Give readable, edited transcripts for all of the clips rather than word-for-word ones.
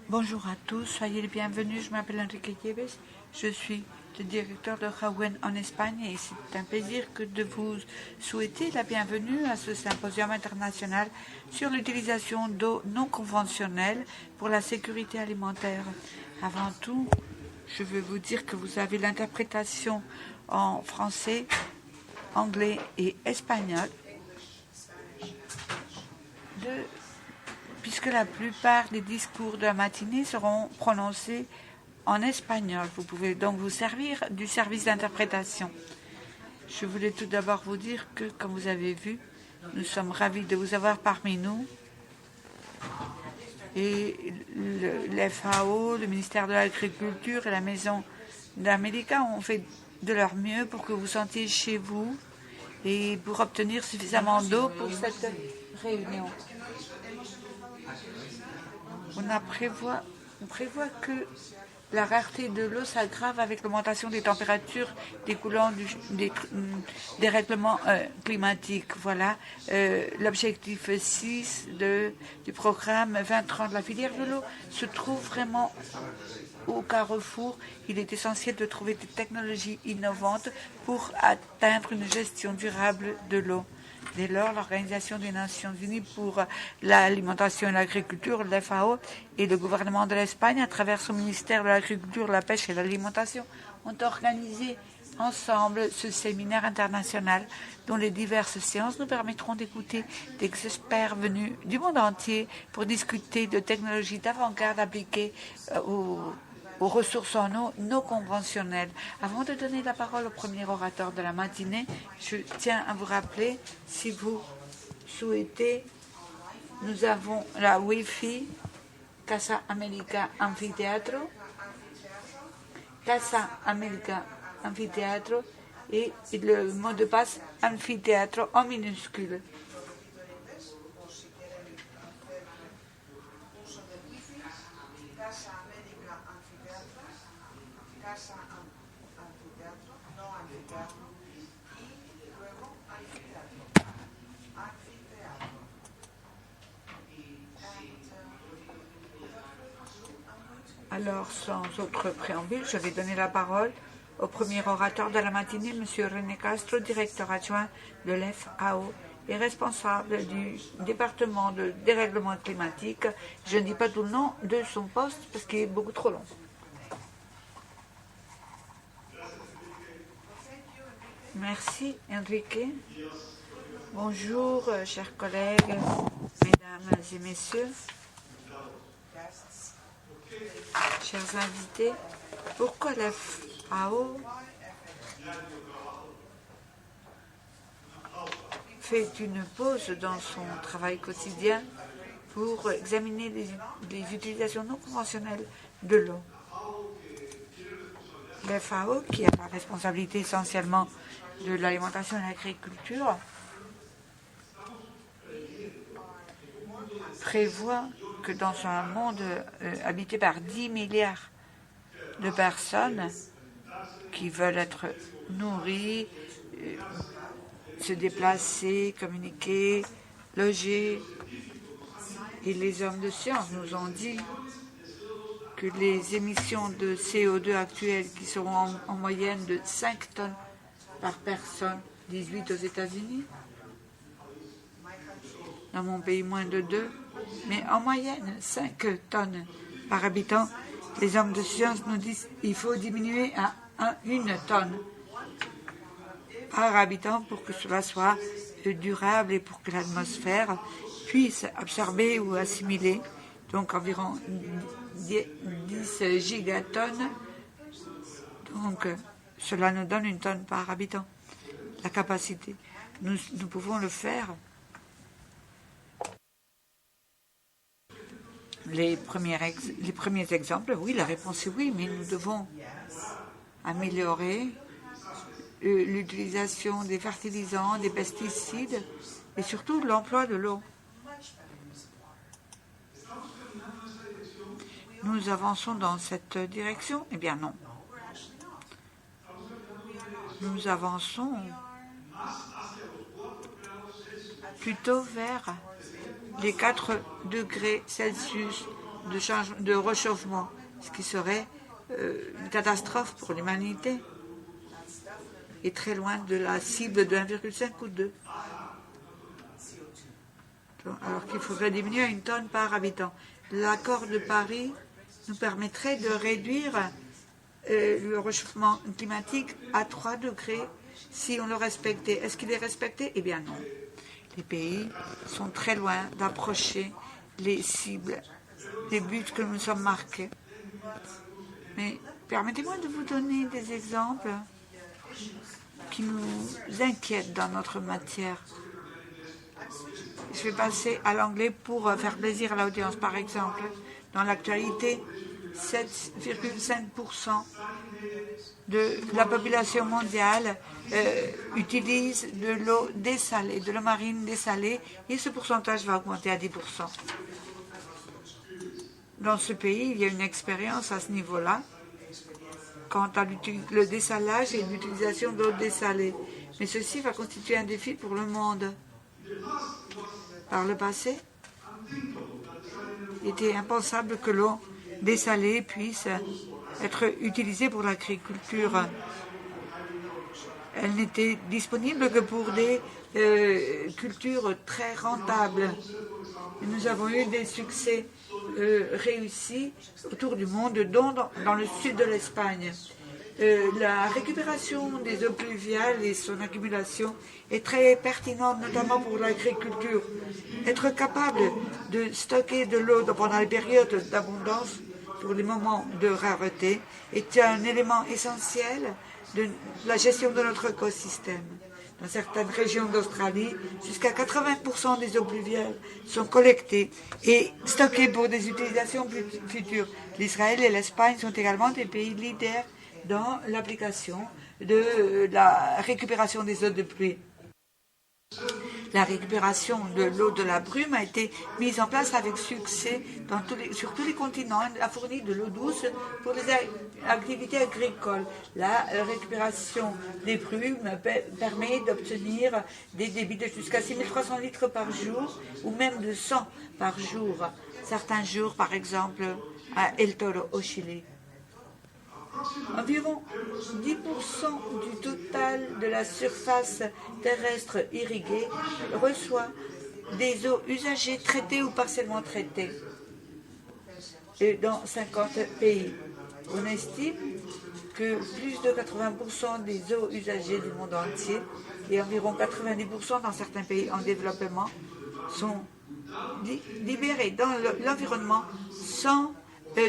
Bonjour à tous, soyez les bienvenus. Je m'appelle Enrique Nieves, je suis le directeur de Jawen en Espagne et c'est un plaisir que de vous souhaiter la bienvenue à ce symposium international sur l'utilisation d'eau non conventionnelle pour la sécurité alimentaire. Avant tout, je veux vous dire que vous avez l'interprétation en français, anglais et espagnol puisque la plupart des discours de la matinée seront prononcés en espagnol. Vous pouvez donc vous servir du service d'interprétation. Je voulais tout d'abord vous dire que, comme vous avez vu, nous sommes ravis de vous avoir parmi nous. Et le FAO, le ministère de l'Agriculture et la Maison d'Amérique ont fait de leur mieux pour que vous sentiez chez vous et pour obtenir suffisamment d'eau pour cette réunion. On prévoit que la rareté de l'eau s'aggrave avec l'augmentation des températures découlant des règlements climatiques. Voilà l'objectif 6 du programme 2030. La filière de l'eau se trouve vraiment au carrefour. Il est essentiel de trouver des technologies innovantes pour atteindre une gestion durable de l'eau. Dès lors, l'Organisation des Nations Unies pour l'alimentation et l'agriculture, la FAO, et le gouvernement de l'Espagne, à travers son ministère de l'Agriculture, de la pêche et de l'alimentation, ont organisé ensemble ce séminaire international dont les diverses séances nous permettront d'écouter des experts venus du monde entier pour discuter de technologies d'avant-garde appliquées aux ressources en eau non conventionnelles. Avant de donner la parole au premier orateur de la matinée, je tiens à vous rappeler, si vous souhaitez, nous avons la Wi-Fi Casa América Anfiteatro, Casa América Anfiteatro et le mot de passe Anfiteatro en minuscule. Alors, sans autre préambule, je vais donner la parole au premier orateur de la matinée, M. René Castro, directeur adjoint de l'FAO et responsable du département de dérèglement climatique. Je ne dis pas tout le nom de son poste parce qu'il est beaucoup trop long. Merci, Enrique. Bonjour, chers collègues, mesdames et messieurs. Chers invités, pourquoi la FAO fait une pause dans son travail quotidien pour examiner les utilisations non conventionnelles de l'eau? La FAO, qui a la responsabilité essentiellement de l'alimentation et de l'agriculture, prévoit que dans un monde habité par 10 milliards de personnes qui veulent être nourries, se déplacer, communiquer, loger, et les hommes de science nous ont dit que les émissions de CO2 actuelles, qui seront en moyenne de 5 tonnes par personne, 18 aux États-Unis, dans mon pays moins de 2, mais en moyenne 5 tonnes par habitant. Les hommes de science nous disent qu'il faut diminuer à 1 tonne par habitant pour que cela soit durable et pour que l'atmosphère puisse absorber ou assimiler, donc environ 10 gigatonnes. Donc cela nous donne 1 tonne par habitant, la capacité. Nous pouvons le faire. Les premiers exemples, oui, la réponse est oui, mais nous devons améliorer l'utilisation des fertilisants, des pesticides et surtout l'emploi de l'eau. Nous avançons dans cette direction? Eh bien non. Nous avançons plutôt vers les 4 degrés Celsius de réchauffement, ce qui serait une catastrophe pour l'humanité et très loin de la cible de 1,5 ou 2. Alors qu'il faudrait diminuer à 1 tonne par habitant. L'accord de Paris nous permettrait de réduire le réchauffement climatique à 3 degrés si on le respectait. Est-ce qu'il est respecté? Eh bien non. Les pays sont très loin d'approcher les cibles, les buts que nous sommes marqués. Mais permettez-moi de vous donner des exemples qui nous inquiètent dans notre matière. Je vais passer à l'anglais pour faire plaisir à l'audience. Par exemple, dans l'actualité, 7,5% de la population mondiale utilise de l'eau dessalée, de l'eau marine dessalée, et ce pourcentage va augmenter à 10%. Dans ce pays, il y a une expérience à ce niveau-là quant à le dessalage et l'utilisation d'eau dessalée. Mais ceci va constituer un défi pour le monde. Par le passé, il était impensable que l'eau dessalée puisse être utilisée pour l'agriculture. Elle n'était disponible que pour des cultures très rentables. Et nous avons eu des succès réussis autour du monde, dont dans le sud de l'Espagne. La récupération des eaux pluviales et son accumulation est très pertinente, notamment pour l'agriculture. Être capable de stocker de l'eau pendant les périodes d'abondance, pour les moments de rareté, est un élément essentiel de la gestion de notre écosystème. Dans certaines régions d'Australie, jusqu'à 80% des eaux pluviales sont collectées et stockées pour des utilisations futures. L'Israël et l'Espagne sont également des pays leaders dans l'application de la récupération des eaux de pluie. La récupération de l'eau de la brume a été mise en place avec succès sur tous les continents. Elle a fourni de l'eau douce pour les activités agricoles. La récupération des brumes permet d'obtenir des débits de jusqu'à 6300 litres par jour ou même de 100 par jour. Certains jours, par exemple, à El Toro, au Chili. Environ 10% du total de la surface terrestre irriguée reçoit des eaux usagées traitées ou partiellement traitées dans 50 pays. On estime que plus de 80% des eaux usagées du monde entier et environ 90% dans certains pays en développement sont libérées dans l'environnement sans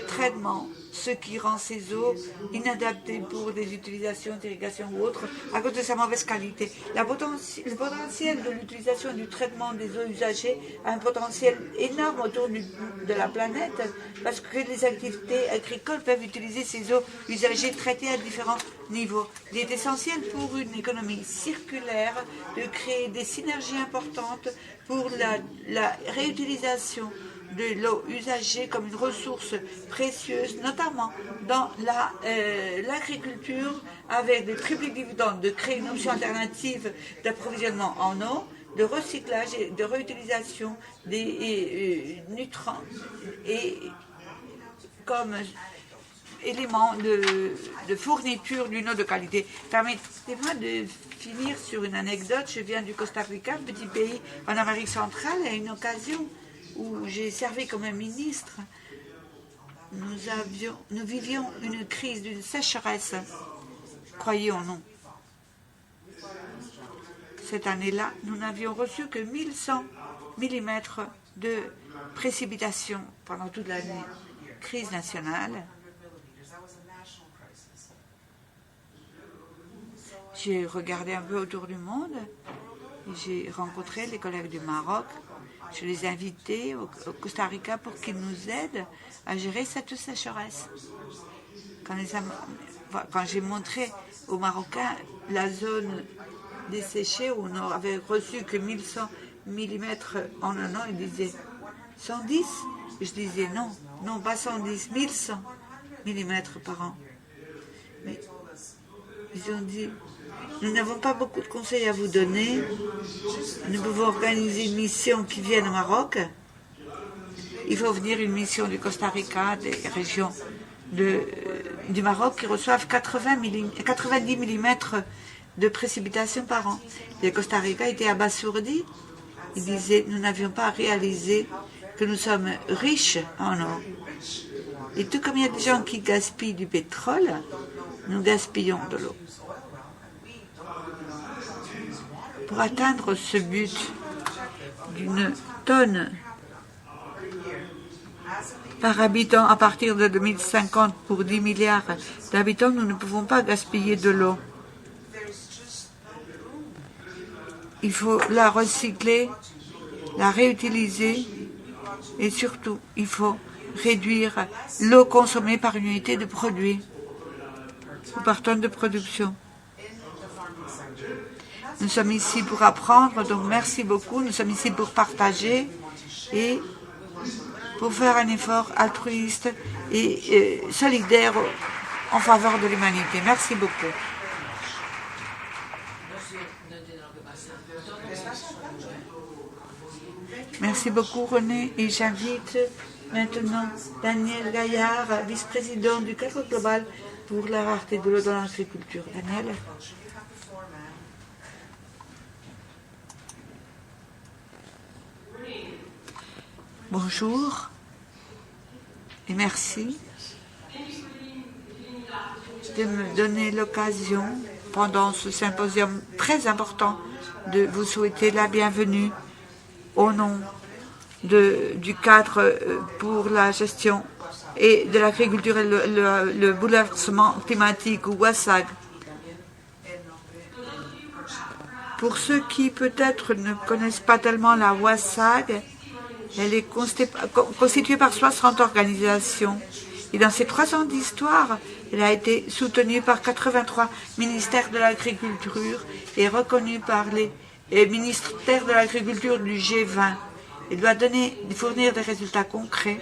traitement, ce qui rend ces eaux inadaptées pour des utilisations d'irrigation ou autres à cause de sa mauvaise qualité. Le potentiel de l'utilisation et du traitement des eaux usagées a un potentiel énorme autour de la planète parce que les activités agricoles peuvent utiliser ces eaux usagées traitées à différents niveaux. Il est essentiel pour une économie circulaire de créer des synergies importantes pour la réutilisation de l'eau usagée comme une ressource précieuse, notamment dans l'agriculture, avec des triple dividendes, de créer une option alternative d'approvisionnement en eau, de recyclage et de réutilisation des nutrients et comme élément de fourniture d'une eau de qualité. Permettez-moi de finir sur une anecdote. Je viens du Costa Rica, un petit pays en Amérique centrale, à une occasion où j'ai servi comme un ministre, nous vivions une crise d'une sécheresse, croyez ou non. Cette année-là, nous n'avions reçu que 1100 mm de précipitations pendant toute l'année. Crise nationale. J'ai regardé un peu autour du monde, j'ai rencontré les collègues du Maroc. Je les ai invités au Costa Rica pour qu'ils nous aident à gérer cette sécheresse. Quand j'ai montré aux Marocains la zone desséchée où on n'avait reçu que 1100 mm en un an, ils disaient 110. Je disais non, pas 110, 1100 mm par an. Mais ils ont dit, nous n'avons pas beaucoup de conseils à vous donner. Nous pouvons organiser une mission qui vienne au Maroc il faut venir une mission du Costa Rica, des régions du Maroc qui reçoivent 90 millimètres de précipitations par an. Le Costa Rica était abasourdi. Il disait, nous n'avions pas réalisé que nous sommes riches en eau. Et tout comme il y a des gens qui gaspillent du pétrole, nous gaspillons de l'eau. Pour atteindre ce but d'une tonne par habitant à partir de 2050 pour 10 milliards d'habitants, nous ne pouvons pas gaspiller de l'eau. Il faut la recycler, la réutiliser et surtout, il faut réduire l'eau consommée par unité de produit ou par tonne de production. Nous sommes ici pour apprendre, donc merci beaucoup. Nous sommes ici pour partager et pour faire un effort altruiste et solidaire en faveur de l'humanité. Merci beaucoup. Merci beaucoup René et j'invite maintenant Daniel Gaillard, vice-président du cadre global pour la rareté de l'eau dans l'agriculture. Daniel. Bonjour et merci de me donner l'occasion pendant ce symposium très important de vous souhaiter la bienvenue au nom du cadre pour la gestion et de l'agriculture et le bouleversement climatique ou WASAG. Pour ceux qui peut-être ne connaissent pas tellement la WASAG, elle est constituée par 60 organisations. Et dans ces 3 ans d'histoire, elle a été soutenue par 83 ministères de l'agriculture et reconnue par les ministères de l'agriculture du G20. Elle doit fournir des résultats concrets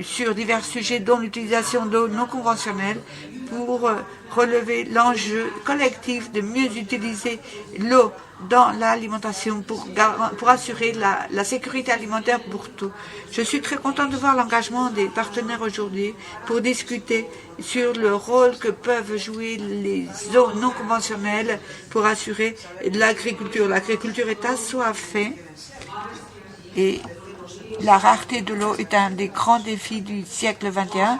sur divers sujets, dont l'utilisation d'eau non conventionnelle pour relever l'enjeu collectif de mieux utiliser l'eau dans l'alimentation pour assurer la sécurité alimentaire pour tous. Je suis très contente de voir l'engagement des partenaires aujourd'hui pour discuter sur le rôle que peuvent jouer les eaux non conventionnelles pour assurer l'agriculture. L'agriculture est assoiffée et la rareté de l'eau est un des grands défis du siècle XXI,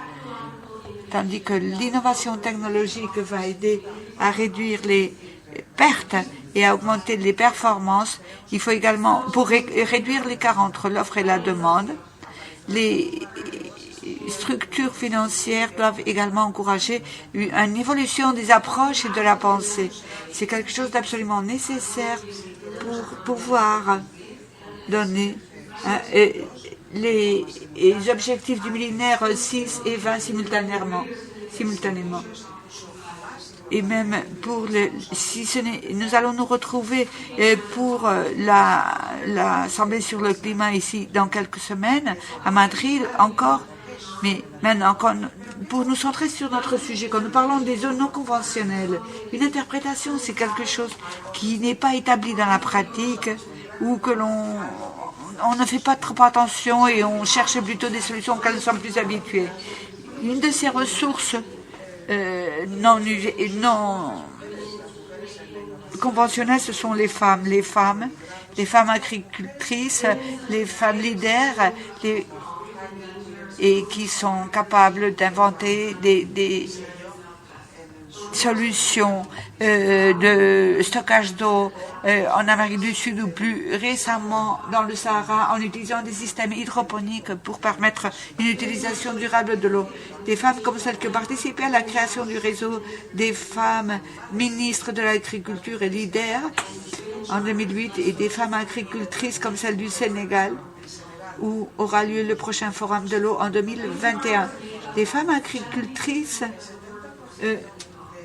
tandis que l'innovation technologique va aider à réduire les pertes et à augmenter les performances. Il faut également, pour réduire l'écart entre l'offre et la demande, les structures financières doivent également encourager une évolution des approches et de la pensée. C'est quelque chose d'absolument nécessaire pour pouvoir donner les objectifs du millénaire 6 et 20 simultanément. Et même pour nous allons nous retrouver pour l'Assemblée sur le climat ici dans quelques semaines, à Madrid encore. Mais maintenant, pour nous centrer sur notre sujet, quand nous parlons des zones non conventionnelles, une interprétation, c'est quelque chose qui n'est pas établi dans la pratique ou que on ne fait pas trop attention et on cherche plutôt des solutions auxquelles nous sommes plus habitués. Une de ces ressources non conventionnelles, ce sont les femmes. Les femmes agricultrices, les femmes leaders, et qui sont capables d'inventer des solutions de stockage d'eau en Amérique du Sud ou plus récemment dans le Sahara en utilisant des systèmes hydroponiques pour permettre une utilisation durable de l'eau. Des femmes comme celles qui participaient à la création du réseau des femmes ministres de l'agriculture et leaders en 2008 et des femmes agricultrices comme celle du Sénégal où aura lieu le prochain forum de l'eau en 2021. Les femmes agricultrices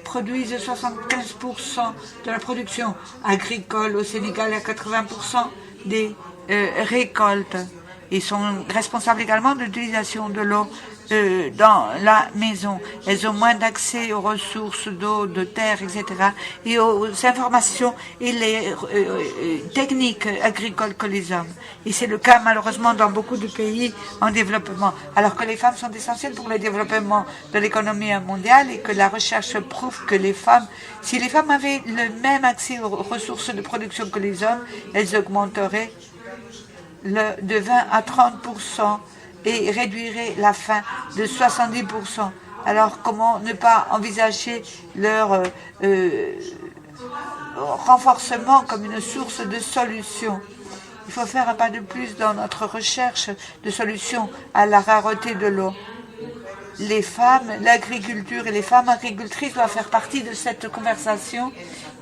produisent 75% de la production agricole au Sénégal et à 80% des récoltes. Ils sont responsables également de l'utilisation de l'eau dans la maison. Elles ont moins d'accès aux ressources d'eau, de terre, etc. et aux informations et les techniques agricoles que les hommes. Et c'est le cas malheureusement dans beaucoup de pays en développement, alors que les femmes sont essentielles pour le développement de l'économie mondiale et que la recherche prouve que si les femmes avaient le même accès aux ressources de production que les hommes, elles augmenteraient de 20 à 30% et réduiraient la faim de 70%. Alors comment ne pas envisager leur renforcement comme une source de solution? Il faut faire un pas de plus dans notre recherche de solutions à la rareté de l'eau. Les femmes, l'agriculture et les femmes agricultrices doivent faire partie de cette conversation.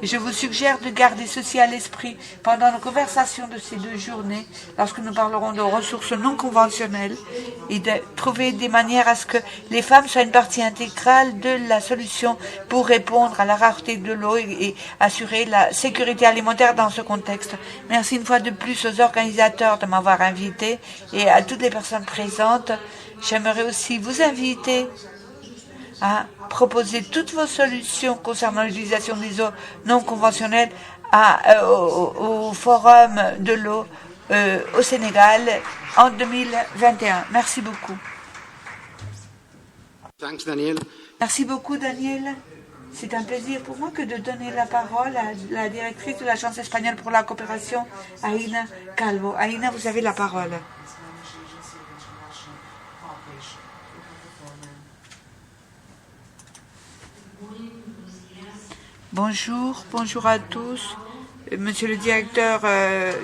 Et je vous suggère de garder ceci à l'esprit pendant nos conversations de ces 2 journées, lorsque nous parlerons de ressources non conventionnelles, et de trouver des manières à ce que les femmes soient une partie intégrale de la solution pour répondre à la rareté de l'eau et assurer la sécurité alimentaire dans ce contexte. Merci une fois de plus aux organisateurs de m'avoir invité et à toutes les personnes présentes. J'aimerais aussi vous inviter à proposer toutes vos solutions concernant l'utilisation des eaux non conventionnelles au Forum de l'eau au Sénégal en 2021. Merci beaucoup. Thanks, Daniel. Merci beaucoup, Daniel. C'est un plaisir pour moi que de donner la parole à la directrice de l'Agence espagnole pour la coopération, Aina Calvo. Aina, vous avez la parole. Bonjour à tous. Monsieur le directeur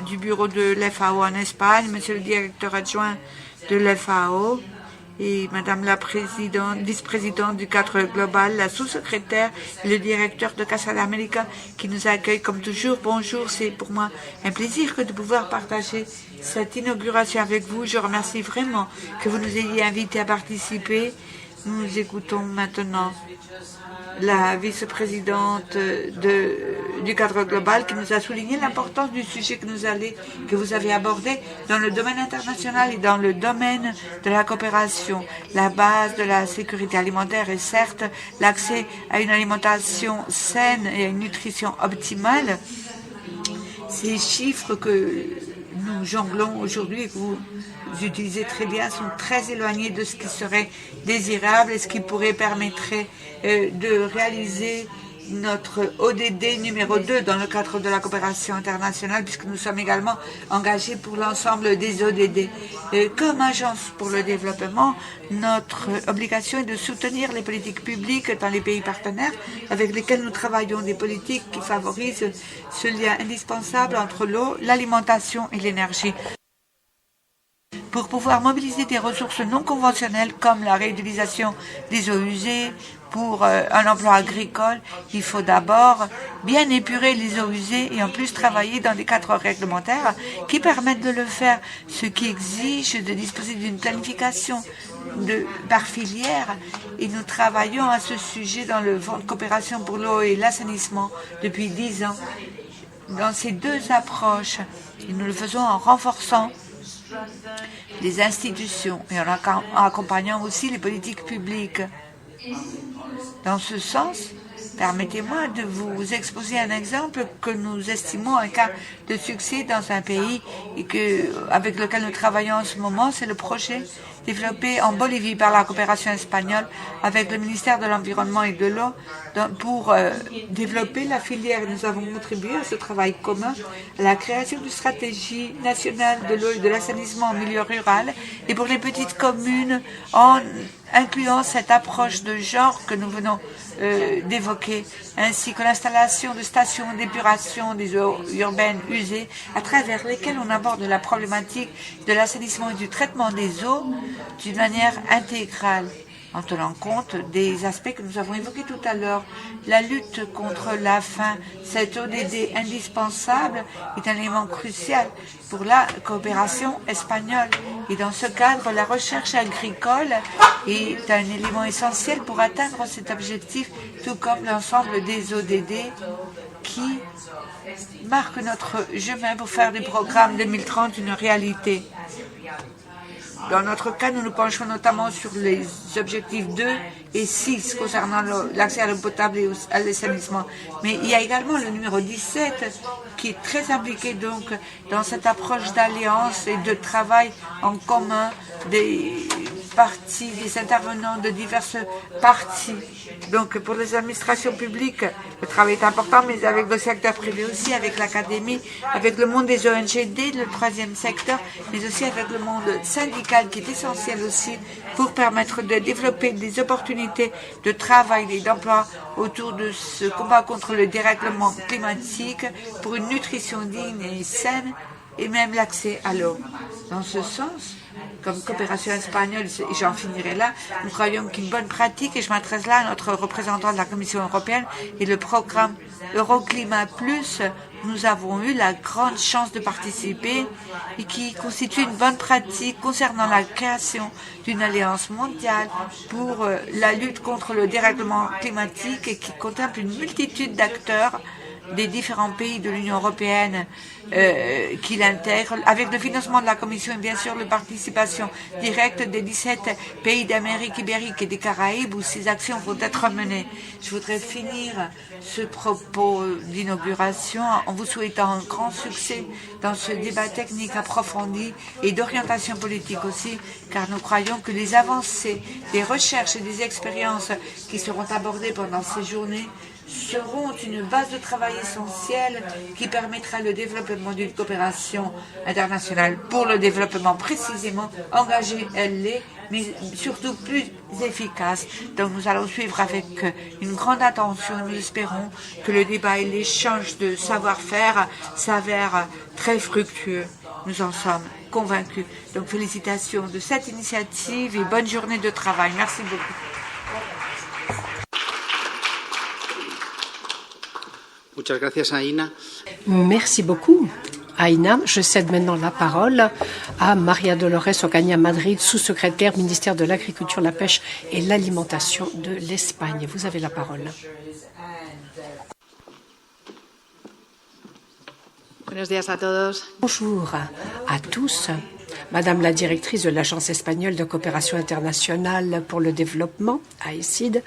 du bureau de l'FAO en Espagne, monsieur le directeur adjoint de l'FAO et madame la vice-présidente du cadre global, la sous-secrétaire et le directeur de Casa de América qui nous accueille comme toujours. Bonjour, c'est pour moi un plaisir de pouvoir partager cette inauguration avec vous. Je remercie vraiment que vous nous ayez invités à participer. Nous écoutons maintenant la vice-présidente du cadre global qui nous a souligné l'importance du sujet que vous avez abordé dans le domaine international et dans le domaine de la coopération. La base de la sécurité alimentaire est certes l'accès à une alimentation saine et à une nutrition optimale. Ces chiffres que nous jonglons aujourd'hui et que vous utilisez très bien sont très éloignés de ce qui serait désirable et ce qui pourrait permettre de réaliser notre ODD numéro 2 dans le cadre de la coopération internationale, puisque nous sommes également engagés pour l'ensemble des ODD. Comme agence pour le développement, notre obligation est de soutenir les politiques publiques dans les pays partenaires avec lesquels nous travaillons, des politiques qui favorisent ce lien indispensable entre l'eau, l'alimentation et l'énergie. Pour pouvoir mobiliser des ressources non conventionnelles comme la réutilisation des eaux usées pour un emploi agricole, il faut d'abord bien épurer les eaux usées et en plus travailler dans des cadres réglementaires qui permettent de le faire, ce qui exige de disposer d'une planification par filière. Et nous travaillons à ce sujet dans le Fonds de coopération pour l'eau et l'assainissement depuis 10 ans. Dans ces 2 approches, et nous le faisons en renforçant les institutions et en accompagnant aussi les politiques publiques. Dans ce sens, permettez-moi de vous exposer un exemple que nous estimons un cas de succès dans un pays et avec lequel nous travaillons en ce moment. C'est le projet développé en Bolivie par la coopération espagnole avec le ministère de l'Environnement et de l'eau pour développer la filière. Nous avons contribué à ce travail commun à la création d'une stratégie nationale de l'eau et de l'assainissement en milieu rural et pour les petites communes en incluant cette approche de genre que nous venons d'évoquer, ainsi que l'installation de stations d'épuration des eaux urbaines usées à travers lesquelles on aborde la problématique de l'assainissement et du traitement des eaux d'une manière intégrale, en tenant compte des aspects que nous avons évoqués tout à l'heure. La lutte contre la faim, cette ODD indispensable, est un élément crucial pour la coopération espagnole. Et dans ce cadre, la recherche agricole est un élément essentiel pour atteindre cet objectif, tout comme l'ensemble des ODD qui marquent notre chemin pour faire du programme 2030 une réalité. Dans notre cas, nous nous penchons notamment sur les objectifs 2 et 6 concernant l'accès à l'eau potable et à l'assainissement. Mais il y a également le numéro 17 qui est très impliqué donc dans cette approche d'alliance et de travail en commun des parties, des intervenants de diverses parties. Donc pour les administrations publiques, le travail est important, mais avec le secteur privé aussi, avec l'académie, avec le monde des ONGD, le troisième secteur, mais aussi avec le monde syndical qui est essentiel aussi pour permettre de développer des opportunités de travail et d'emploi autour de ce combat contre le dérèglement climatique pour une nutrition digne et saine et même l'accès à l'eau. Dans ce sens, comme coopération espagnole, et j'en finirai là, nous croyons qu'une bonne pratique, et je m'adresse là à notre représentant de la Commission européenne, et le programme Euroclimat Plus, nous avons eu la grande chance de participer et qui constitue une bonne pratique concernant la création d'une alliance mondiale pour la lutte contre le dérèglement climatique et qui contemple une multitude d'acteurs des différents pays de l'Union européenne qui l'intègrent, avec le financement de la Commission et bien sûr la participation directe des 17 pays d'Amérique ibérique et des Caraïbes où ces actions vont être menées. Je voudrais finir ce propos d'inauguration en vous souhaitant un grand succès dans ce débat technique approfondi et d'orientation politique aussi, car nous croyons que les avancées des recherches et des expériences qui seront abordées pendant ces journées seront une base de travail essentielle qui permettra le développement d'une coopération internationale pour le développement précisément engagée, elle l'est, mais surtout plus efficace. Donc nous allons suivre avec une grande attention. Nous espérons que le débat et l'échange de savoir-faire s'avèrent très fructueux. Nous en sommes convaincus. Donc félicitations de cette initiative et bonne journée de travail. Merci beaucoup. Merci beaucoup, Aïna. Je cède maintenant la parole à Maria Dolores Ocaña Madrid, sous-secrétaire ministère de l'Agriculture, la Pêche et l'Alimentation de l'Espagne. Vous avez la parole. Bonjour à tous. Madame la directrice de l'Agence espagnole de coopération internationale pour le développement, AECID,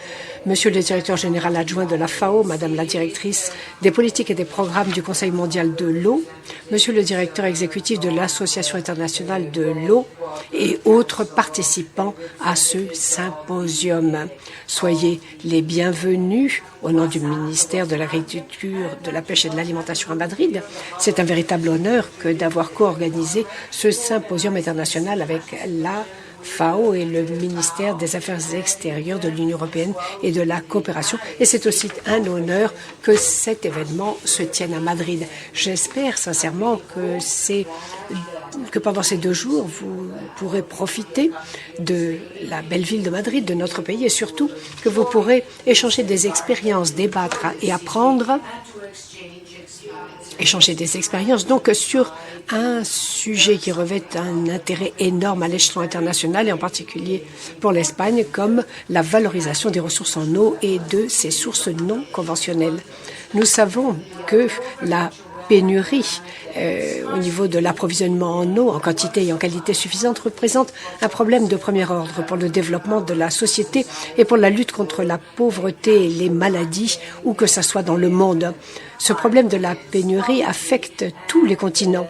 Monsieur le directeur général adjoint de la FAO, Madame la directrice des politiques et des programmes du Conseil mondial de l'eau, Monsieur le directeur exécutif de l'Association internationale de l'eau et autres participants à ce symposium. Soyez les bienvenus au nom du ministère de l'Agriculture, de la Pêche et de l'Alimentation à Madrid. C'est un véritable honneur que d'avoir co-organisé ce symposium international avec la FAO et le ministère des Affaires extérieures de l'Union européenne et de la coopération. Et c'est aussi un honneur que cet événement se tienne à Madrid. J'espère sincèrement que pendant ces 2 jours, vous pourrez profiter de la belle ville de Madrid, de notre pays, et surtout que vous pourrez échanger des expériences, débattre et apprendre, échanger des expériences, donc sur un sujet qui revêt un intérêt énorme à l'échelon international et en particulier pour l'Espagne, comme la valorisation des ressources en eau et de ces sources non conventionnelles. Nous savons que la pénurie au niveau de l'approvisionnement en eau, en quantité et en qualité suffisante, représente un problème de premier ordre pour le développement de la société et pour la lutte contre la pauvreté et les maladies, où que ce soit dans le monde. Ce problème de la pénurie affecte tous les continents.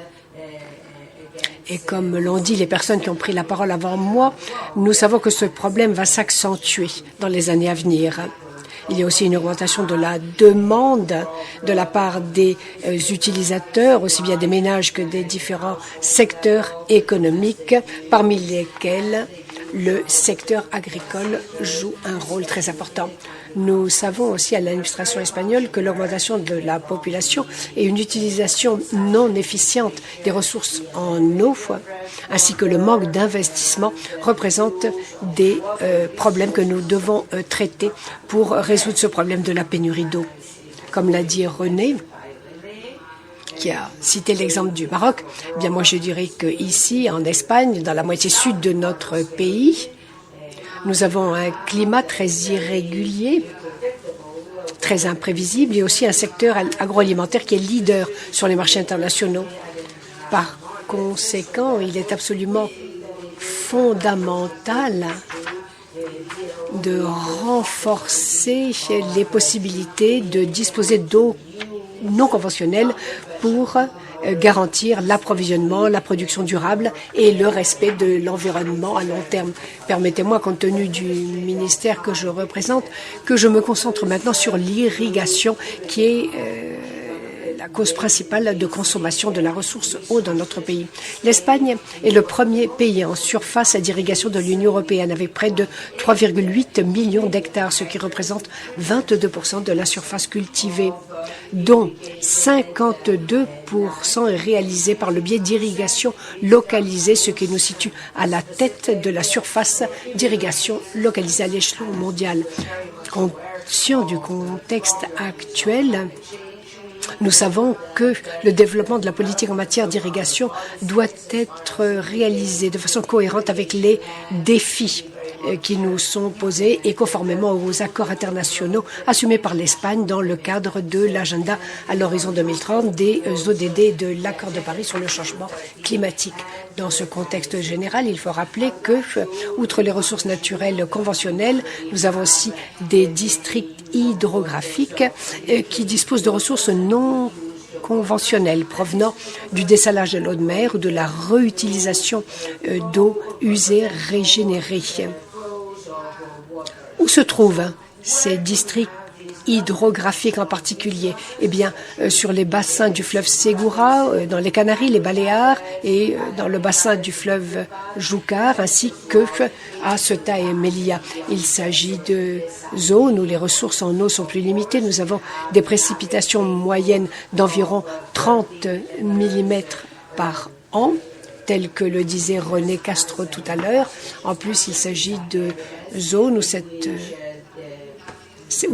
Et comme l'ont dit les personnes qui ont pris la parole avant moi, nous savons que ce problème va s'accentuer dans les années à venir. Il y a aussi une augmentation de la demande de la part des utilisateurs, aussi bien des ménages que des différents secteurs économiques, parmi lesquels le secteur agricole joue un rôle très important. Nous savons aussi à l'administration espagnole que l'augmentation de la population et une utilisation non efficiente des ressources en eau, ainsi que le manque d'investissement, représentent des problèmes que nous devons traiter pour résoudre ce problème de la pénurie d'eau. Comme l'a dit René, qui a cité l'exemple du Maroc, eh bien moi je dirais qu'ici, en Espagne, dans la moitié sud de notre pays, nous avons un climat très irrégulier, très imprévisible, et aussi un secteur agroalimentaire qui est leader sur les marchés internationaux. Par conséquent, il est absolument fondamental de renforcer les possibilités de disposer d'eau non conventionnelle pour garantir l'approvisionnement, la production durable et le respect de l'environnement à long terme. Permettez-moi, compte tenu du ministère que je représente, que je me concentre maintenant sur l'irrigation qui est la cause principale de consommation de la ressource eau dans notre pays. L'Espagne est le premier pays en surface d'irrigation de l'Union européenne avec près de 3,8 millions d'hectares, ce qui représente 22% de la surface cultivée, dont 52% est réalisé par le biais d'irrigation localisée, ce qui nous situe à la tête de la surface d'irrigation localisée à l'échelon mondial. Conscient du contexte actuel, nous savons que le développement de la politique en matière d'irrigation doit être réalisé de façon cohérente avec les défis qui nous sont posés et conformément aux accords internationaux assumés par l'Espagne dans le cadre de l'agenda à l'horizon 2030 des ODD de l'accord de Paris sur le changement climatique. Dans ce contexte général, il faut rappeler que, outre les ressources naturelles conventionnelles, nous avons aussi des districts hydrographiques qui disposent de ressources non conventionnelles provenant du dessalage de l'eau de mer ou de la réutilisation d'eau usée régénérée. Où se trouvent ces districts hydrographiques en particulier? Eh bien, sur les bassins du fleuve Segura, dans les Canaries, les Baléares et dans le bassin du fleuve Júcar, ainsi que à Ceuta et Melilla. Il s'agit de zones où les ressources en eau sont plus limitées. Nous avons des précipitations moyennes d'environ 30 mm par an, tel que le disait René Castro tout à l'heure. En plus, il s'agit de zones où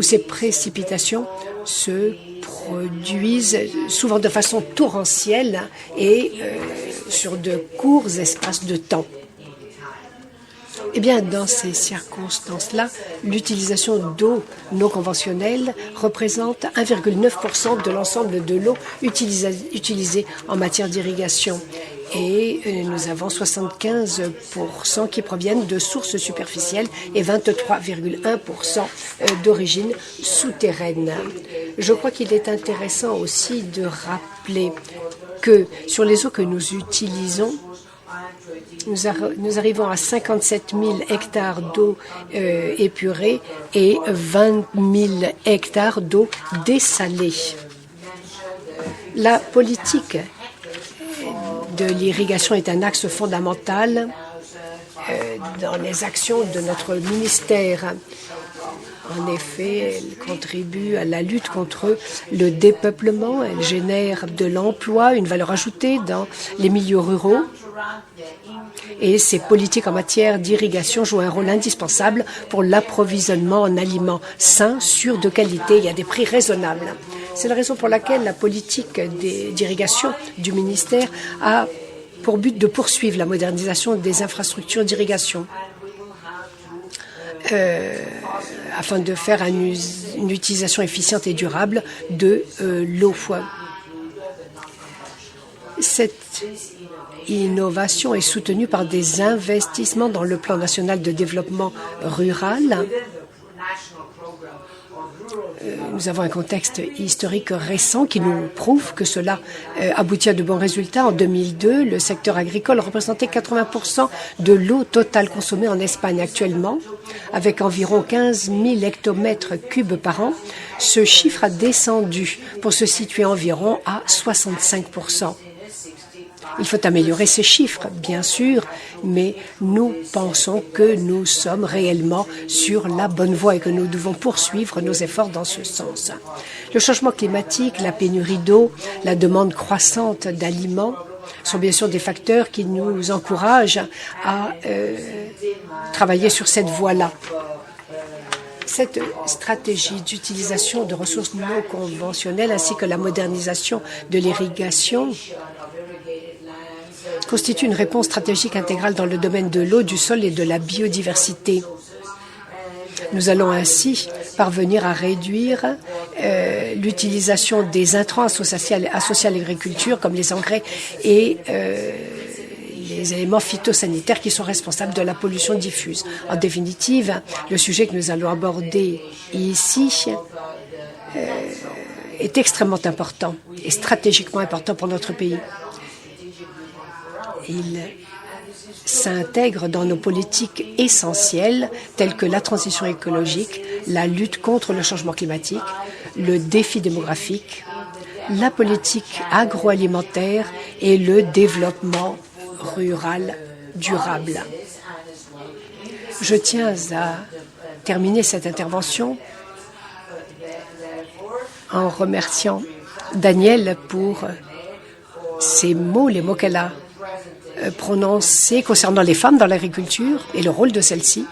ces précipitations se produisent souvent de façon torrentielle et sur de courts espaces de temps. Eh bien, dans ces circonstances-là, l'utilisation d'eau non conventionnelle représente 1,9% de l'ensemble de l'eau utilisée en matière d'irrigation. Et nous avons 75% qui proviennent de sources superficielles et 23,1% d'origine souterraine. Je crois qu'il est intéressant aussi de rappeler que sur les eaux que nous utilisons, nous arrivons à 57 000 hectares d'eau épurée et 20 000 hectares d'eau dessalée. La politique de l'irrigation est un axe fondamental dans les actions de notre ministère. En effet, elle contribue à la lutte contre le dépeuplement, elle génère de l'emploi, une valeur ajoutée dans les milieux ruraux. Et ces politiques en matière d'irrigation jouent un rôle indispensable pour l'approvisionnement en aliments sains, sûrs, de qualité et à des prix raisonnables. C'est la raison pour laquelle la politique d'irrigation du ministère a pour but de poursuivre la modernisation des infrastructures d'irrigation afin de faire une utilisation efficiente et durable de l'eau. Cette innovation est soutenue par des investissements dans le plan national de développement rural. Nous avons un contexte historique récent qui nous prouve que cela aboutit à de bons résultats. En 2002, le secteur agricole représentait 80% de l'eau totale consommée en Espagne actuellement, avec environ 15 000 hectomètres cubes par an. Ce chiffre a descendu pour se situer environ à 65%. Il faut améliorer ces chiffres, bien sûr, mais nous pensons que nous sommes réellement sur la bonne voie et que nous devons poursuivre nos efforts dans ce sens. Le changement climatique, la pénurie d'eau, la demande croissante d'aliments sont bien sûr des facteurs qui nous encouragent à travailler sur cette voie-là. Cette stratégie d'utilisation de ressources non conventionnelles ainsi que la modernisation de l'irrigation constitue une réponse stratégique intégrale dans le domaine de l'eau, du sol et de la biodiversité. Nous allons ainsi parvenir à réduire l'utilisation des intrants associés à l'agriculture, comme les engrais et les éléments phytosanitaires qui sont responsables de la pollution diffuse. En définitive, le sujet que nous allons aborder ici est extrêmement important et stratégiquement important pour notre pays. Il s'intègre dans nos politiques essentielles telles que la transition écologique, la lutte contre le changement climatique, le défi démographique, la politique agroalimentaire et le développement rural durable. Je tiens à terminer cette intervention en remerciant Danielle pour ces mots, les mots qu'elle a prononcés concernant les femmes dans l'agriculture et le rôle de celles-ci.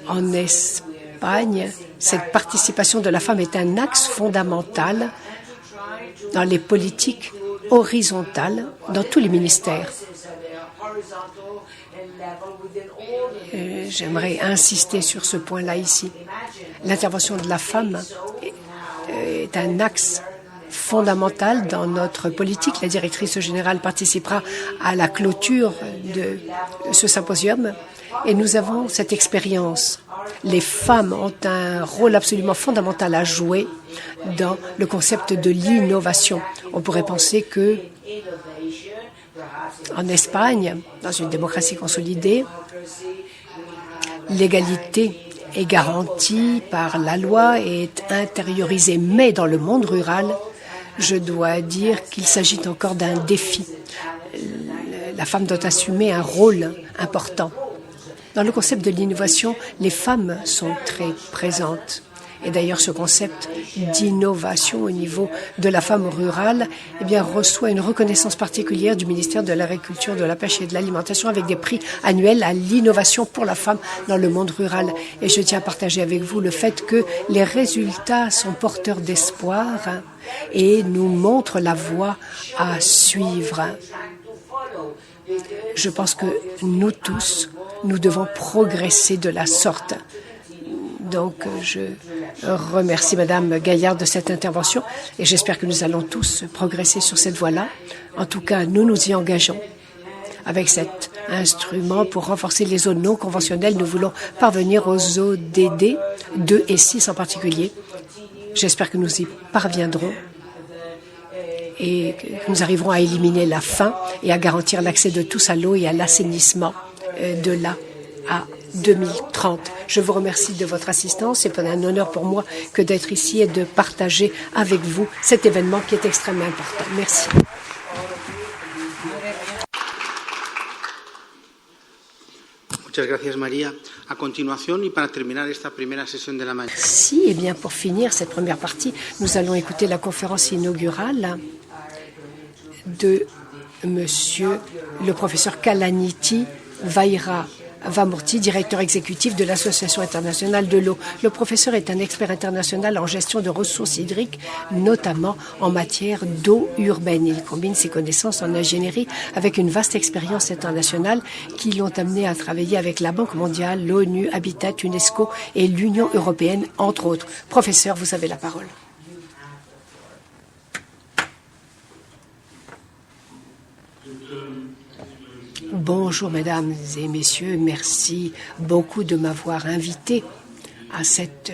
En Espagne, cette participation de la femme est un axe fondamental dans les politiques horizontales dans tous les ministères. J'aimerais insister sur ce point-là ici. L'intervention de la femme est un axe fondamental dans notre politique. La directrice générale participera à la clôture de ce symposium et nous avons cette expérience. Les femmes ont un rôle absolument fondamental à jouer dans le concept de l'innovation. On pourrait penser que en Espagne, dans une démocratie consolidée, l'égalité est garantie par la loi et est intériorisée. Mais dans le monde rural, je dois dire qu'il s'agit encore d'un défi. La femme doit assumer un rôle important. Dans le concept de l'innovation, les femmes sont très présentes. Et d'ailleurs, ce concept d'innovation au niveau de la femme rurale reçoit une reconnaissance particulière du ministère de l'Agriculture, de la Pêche et de l'Alimentation avec des prix annuels à l'innovation pour la femme dans le monde rural. Et je tiens à partager avec vous le fait que les résultats sont porteurs d'espoir et nous montrent la voie à suivre. Je pense que nous tous, nous devons progresser de la sorte. Donc, je remercie Madame Gaillard de cette intervention et j'espère que nous allons tous progresser sur cette voie-là. En tout cas, nous nous y engageons avec cet instrument pour renforcer les zones non conventionnelles. Nous voulons parvenir aux ODD 2 et 6 en particulier. J'espère que nous y parviendrons et que nous arriverons à éliminer la faim et à garantir l'accès de tous à l'eau et à l'assainissement de là à 2030. Je vous remercie de votre assistance. C'est un honneur pour moi que d'être ici et de partager avec vous cet événement qui est extrêmement important. Merci. Muchas gracias, María. A continuación, y para terminar esta primera sesión de la mañana. Si, eh bien, pour finir cette première partie, nous allons écouter la conférence inaugurale de Monsieur le professeur Kalaniti Vamurti, directeur exécutif de l'Association internationale de l'eau. Le professeur est un expert international en gestion de ressources hydriques, notamment en matière d'eau urbaine. Il combine ses connaissances en ingénierie avec une vaste expérience internationale qui l'ont amené à travailler avec la Banque mondiale, l'ONU, Habitat, UNESCO et l'Union européenne, entre autres. Professeur, vous avez la parole. Bonjour, mesdames et messieurs. Merci beaucoup de m'avoir invité à cette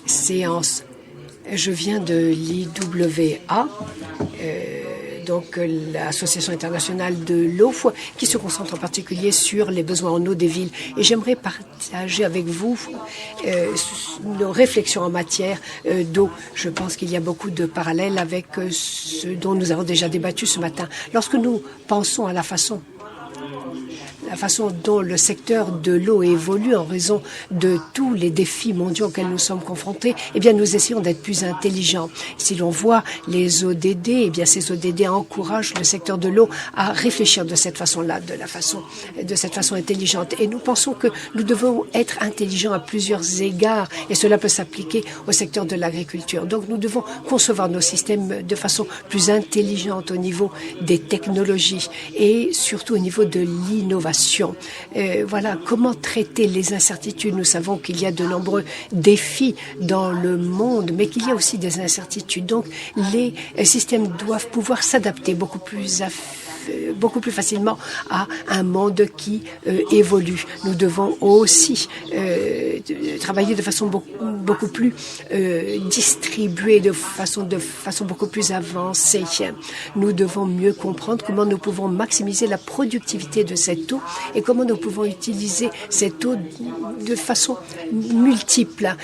séance. Je viens de l'IWA, donc l'Association internationale de l'eau, qui se concentre en particulier sur les besoins en eau des villes. Et j'aimerais partager avec vous nos réflexions en matière d'eau. Je pense qu'il y a beaucoup de parallèles avec ce dont nous avons déjà débattu ce matin. Lorsque nous pensons à la façon dont le secteur de l'eau évolue en raison de tous les défis mondiaux auxquels nous sommes confrontés, eh bien, nous essayons d'être plus intelligents. Si l'on voit les ODD, eh bien, ces ODD encouragent le secteur de l'eau à réfléchir de cette façon-là, de cette façon intelligente. Et nous pensons que nous devons être intelligents à plusieurs égards, et cela peut s'appliquer au secteur de l'agriculture. Donc, nous devons concevoir nos systèmes de façon plus intelligente au niveau des technologies et surtout au niveau de l'innovation. Voilà, comment traiter les incertitudes. Nous savons qu'il y a de nombreux défis dans le monde, mais qu'il y a aussi des incertitudes. Donc, les systèmes doivent pouvoir s'adapter beaucoup plus beaucoup plus facilement à un monde qui évolue. Nous devons aussi travailler de façon beaucoup plus distribuée, de façon beaucoup plus avancée. Nous devons mieux comprendre comment nous pouvons maximiser la productivité de cette eau et comment nous pouvons utiliser cette eau de façon multiple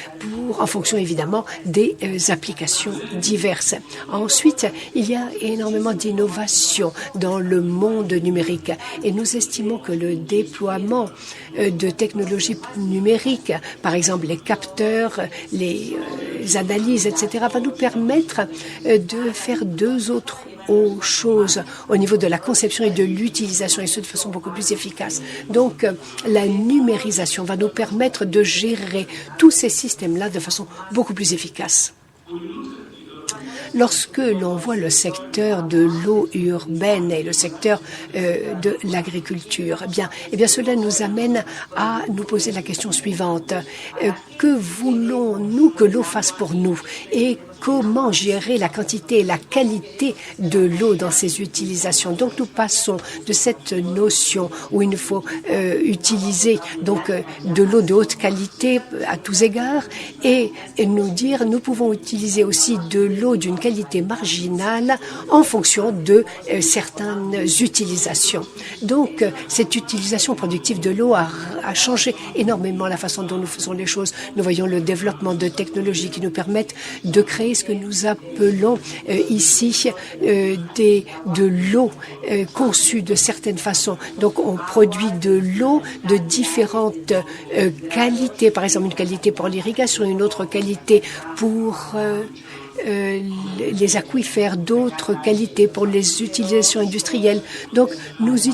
en fonction évidemment des applications diverses. Ensuite, il y a énormément d'innovation dans le monde numérique et nous estimons que le déploiement de technologies numériques, par exemple les capteurs, les analyses, etc., va nous permettre de faire deux autres choses au niveau de la conception et de l'utilisation, et ce de façon beaucoup plus efficace. Donc, la numérisation va nous permettre de gérer tous ces systèmes-là de façon beaucoup plus efficace. Lorsque l'on voit le secteur de l'eau urbaine et le secteur de l'agriculture, eh bien, cela nous amène à nous poser la question suivante. Que voulons-nous que l'eau fasse pour nous? Et comment gérer la quantité et la qualité de l'eau dans ses utilisations. Donc nous passons de cette notion où il faut utiliser donc de l'eau de haute qualité à tous égards et nous dire nous pouvons utiliser aussi de l'eau d'une qualité marginale en fonction de certaines utilisations. Donc cette utilisation productive de l'eau a changé énormément la façon dont nous faisons les choses. Nous voyons le développement de technologies qui nous permettent de créer ce que nous appelons ici de l'eau conçue de certaines façons. Donc on produit de l'eau de différentes qualités, par exemple une qualité pour l'irrigation, une autre qualité pour les aquifères, d'autres qualités pour les utilisations industrielles. Donc, nous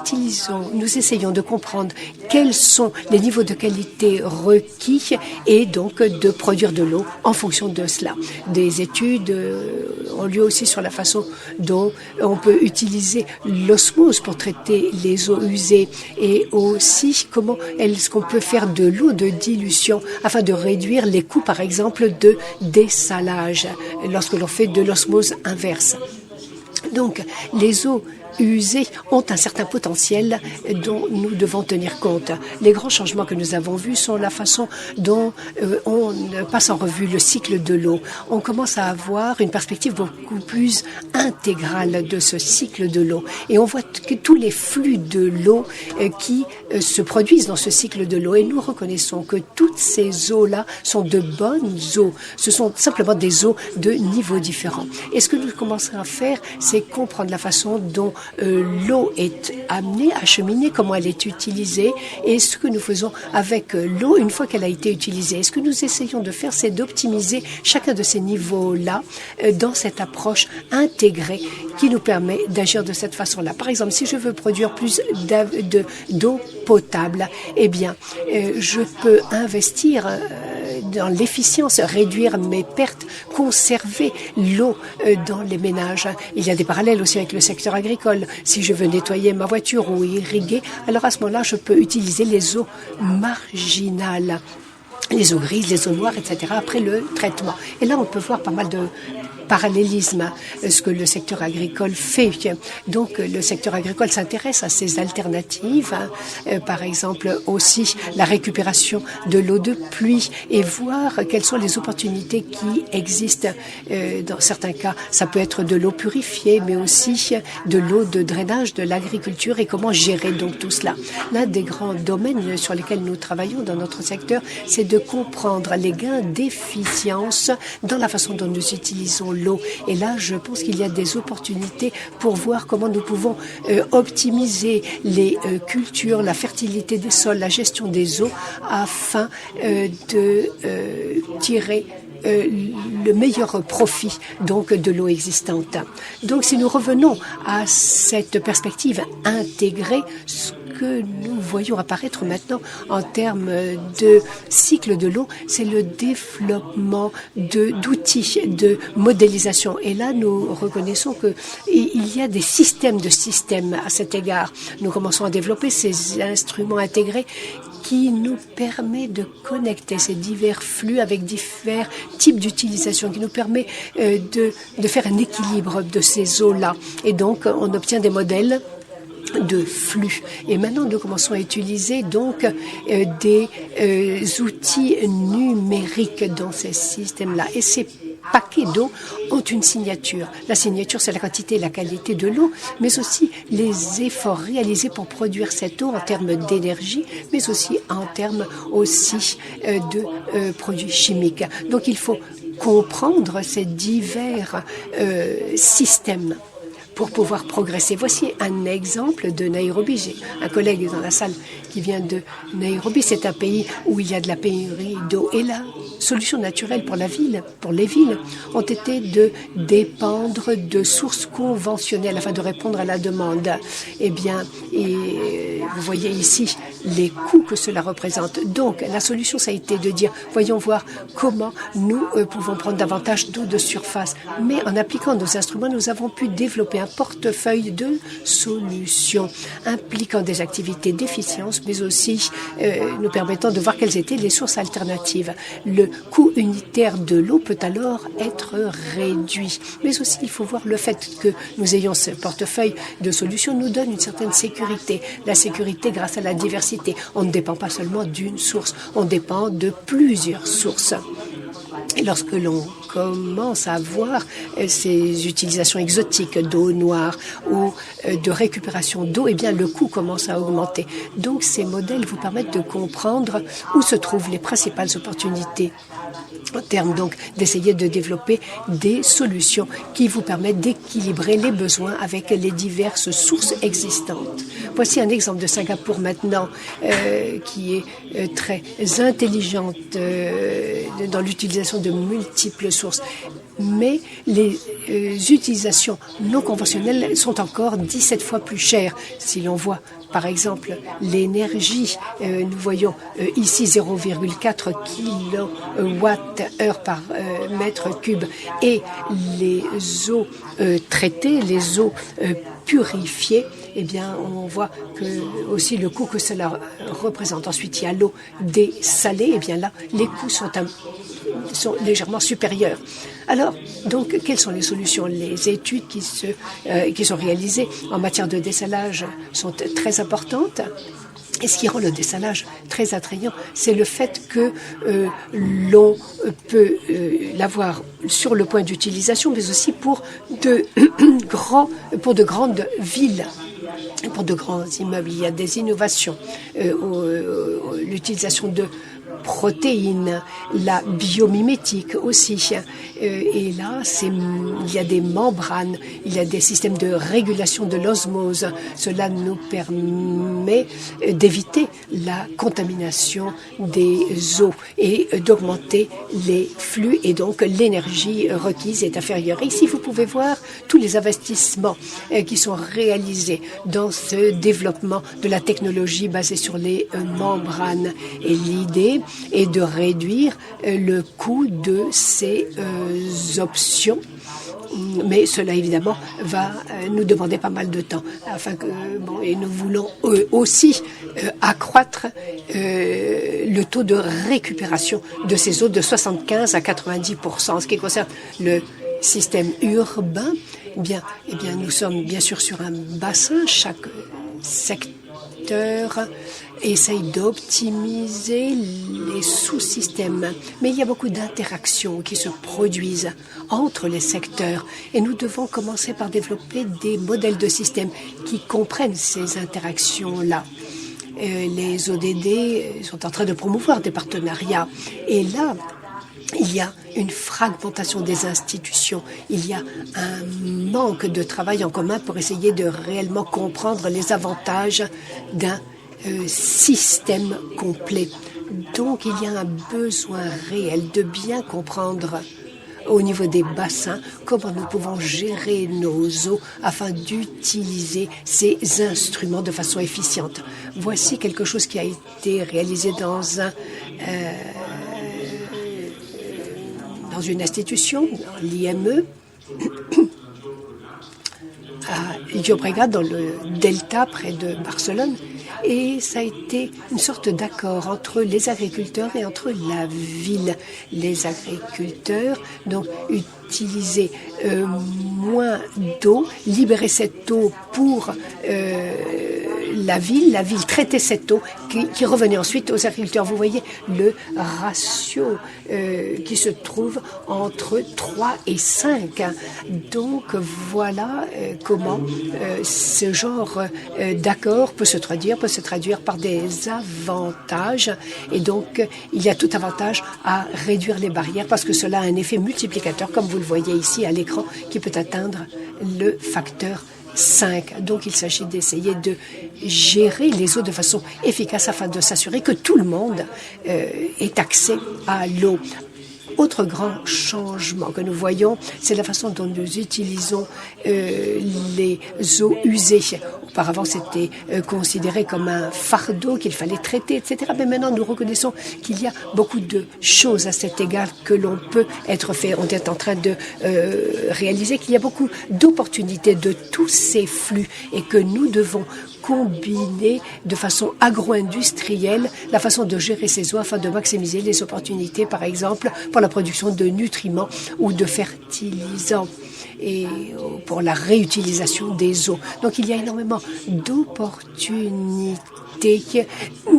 essayons de comprendre quels sont les niveaux de qualité requis et donc de produire de l'eau en fonction de cela. Des études ont lieu aussi sur la façon dont on peut utiliser l'osmose pour traiter les eaux usées et aussi comment est-ce qu'on peut faire de l'eau de dilution afin de réduire les coûts, par exemple, de dessalage lorsque l'on fait de l'osmose inverse. Donc, les eaux usées ont un certain potentiel dont nous devons tenir compte. Les grands changements que nous avons vus sont la façon dont on passe en revue le cycle de l'eau. On commence à avoir une perspective beaucoup plus intégrale de ce cycle de l'eau. Et on voit que tous les flux de l'eau qui se produisent dans ce cycle de l'eau. Et nous reconnaissons que toutes ces eaux-là sont de bonnes eaux. Ce sont simplement des eaux de niveaux différents. Et ce que nous commençons à faire, c'est comprendre la façon dont l'eau est amenée, acheminée, comment elle est utilisée et ce que nous faisons avec l'eau une fois qu'elle a été utilisée. Et ce que nous essayons de faire, c'est d'optimiser chacun de ces niveaux-là dans cette approche intégrée qui nous permet d'agir de cette façon-là. Par exemple, si je veux produire plus d'eau potable, eh bien, je peux investir dans l'efficience, réduire mes pertes, conserver l'eau dans les ménages. Il y a des parallèles aussi avec le secteur agricole. Si je veux nettoyer ma voiture ou irriguer, alors à ce moment-là, je peux utiliser les eaux marginales, les eaux grises, les eaux noires, etc., après le traitement. Et là, on peut voir pas mal de parallélisme, ce que le secteur agricole fait. Donc, le secteur agricole s'intéresse à ces alternatives, par exemple aussi la récupération de l'eau de pluie et voir quelles sont les opportunités qui existent. Dans certains cas, ça peut être de l'eau purifiée, mais aussi de l'eau de drainage de l'agriculture et comment gérer donc tout cela. L'un des grands domaines sur lesquels nous travaillons dans notre secteur, c'est de comprendre les gains d'efficience dans la façon dont nous utilisons l'eau. Et là, je pense qu'il y a des opportunités pour voir comment nous pouvons optimiser les cultures, la fertilité des sols, la gestion des eaux, afin de tirer le meilleur profit donc de l'eau existante. Donc, si nous revenons à cette perspective intégrée, ce que nous voyons apparaître maintenant en termes de cycle de l'eau, c'est le développement d'outils de modélisation. Et là, nous reconnaissons qu'il y a des systèmes à cet égard. Nous commençons à développer ces instruments intégrés qui nous permet de connecter ces divers flux avec divers types d'utilisation, qui nous permet de faire un équilibre de ces eaux-là. Et donc, on obtient des modèles de flux. Et maintenant, nous commençons à utiliser donc des outils numériques dans ces systèmes-là. Et ces paquets d'eau ont une signature. La signature, c'est la quantité et la qualité de l'eau, mais aussi les efforts réalisés pour produire cette eau en termes d'énergie, mais aussi en termes aussi de produits chimiques. Donc, il faut comprendre ces divers systèmes pour pouvoir progresser. Voici un exemple de Nairobi. J'ai un collègue dans la salle qui vient de Nairobi. C'est un pays où il y a de la pénurie d'eau. Et la solution naturelle pour les villes, ont été de dépendre de sources conventionnelles afin de répondre à la demande. Eh bien, et vous voyez ici les coûts que cela représente. Donc, la solution, ça a été de dire, voyons voir comment nous pouvons prendre davantage d'eau de surface. Mais en appliquant nos instruments, nous avons pu développer un portefeuille de solutions impliquant des activités d'efficience, mais aussi nous permettant de voir quelles étaient les sources alternatives. Le coût unitaire de l'eau peut alors être réduit. Mais aussi, il faut voir le fait que nous ayons ce portefeuille de solutions nous donne une certaine sécurité. La sécurité grâce à la diversité. On ne dépend pas seulement d'une source, on dépend de plusieurs sources. Et lorsque l'on commence à voir ces utilisations exotiques d'eau noire ou de récupération d'eau, eh bien, le coût commence à augmenter. Donc, ces modèles vous permettent de comprendre où se trouvent les principales opportunités en termes donc d'essayer de développer des solutions qui vous permettent d'équilibrer les besoins avec les diverses sources existantes. Voici un exemple de Singapour maintenant qui est très intelligente dans l'utilisation de multiples sources. Mais les utilisations non conventionnelles sont encore 17 fois plus chères. Si l'on voit par exemple l'énergie, nous voyons ici 0,4 kWh par mètre cube et les eaux traitées, les eaux purifiées, eh bien, on voit que aussi le coût que cela représente. Ensuite, il y a l'eau dessalée, eh bien là, les coûts sont légèrement supérieurs. Alors, donc, quelles sont les solutions? Les études qui sont réalisées en matière de dessalage sont très importantes. Et ce qui rend le dessalage très attrayant, c'est le fait que l'on peut l'avoir sur le point d'utilisation, mais aussi pour de grandes villes. Pour de grands immeubles, il y a des innovations, l'utilisation de protéines, la biomimétique aussi. Et là, il y a des membranes, il y a des systèmes de régulation de l'osmose. Cela nous permet d'éviter la contamination des eaux et d'augmenter les flux. Et donc, l'énergie requise est inférieure. Et ici, vous pouvez voir tous les investissements qui sont réalisés dans ce développement de la technologie basée sur les membranes. Et l'idée est de réduire le coût de ces options. Mais cela, évidemment, va nous demander pas mal de temps. Et nous voulons aussi accroître le taux de récupération de ces eaux de 75 à 90%. En ce qui concerne le système urbain, eh bien, nous sommes bien sûr sur un bassin. Chaque secteur essaye d'optimiser les sous-systèmes. Mais il y a beaucoup d'interactions qui se produisent entre les secteurs. Et nous devons commencer par développer des modèles de systèmes qui comprennent ces interactions-là. Les ODD sont en train de promouvoir des partenariats. Et là, il y a une fragmentation des institutions. Il y a un manque de travail en commun pour essayer de réellement comprendre les avantages d'un système complet. Donc, il y a un besoin réel de bien comprendre au niveau des bassins comment nous pouvons gérer nos eaux afin d'utiliser ces instruments de façon efficiente. Voici quelque chose qui a été réalisé dans une institution, l'IME, à Llobregat, dans le delta près de Barcelone. Et ça a été une sorte d'accord entre les agriculteurs et entre la ville. Les agriculteurs donc utilisaient moins d'eau, libérer cette eau pour la ville traitait cette eau qui revenait ensuite aux agriculteurs. Vous voyez le ratio qui se trouve entre 3 et 5. Donc voilà comment ce genre d'accord peut se traduire par des avantages. Et donc il y a tout avantage à réduire les barrières parce que cela a un effet multiplicateur, comme vous le voyez ici à l'écran, qui peut atteindre le facteur 5. Donc il s'agit d'essayer de gérer les eaux de façon efficace afin de s'assurer que tout le monde ait accès à l'eau. Autre grand changement que nous voyons, c'est la façon dont nous utilisons les eaux usées. Auparavant, c'était considéré comme un fardeau qu'il fallait traiter, etc. Mais maintenant, nous reconnaissons qu'il y a beaucoup de choses à cet égard que l'on peut être fait. On est en train de réaliser qu'il y a beaucoup d'opportunités de tous ces flux et que nous devons combiner de façon agro-industrielle la façon de gérer ces eaux afin de maximiser les opportunités, par exemple, pour la production de nutriments ou de fertilisants et pour la réutilisation des eaux. Donc il y a énormément d'opportunités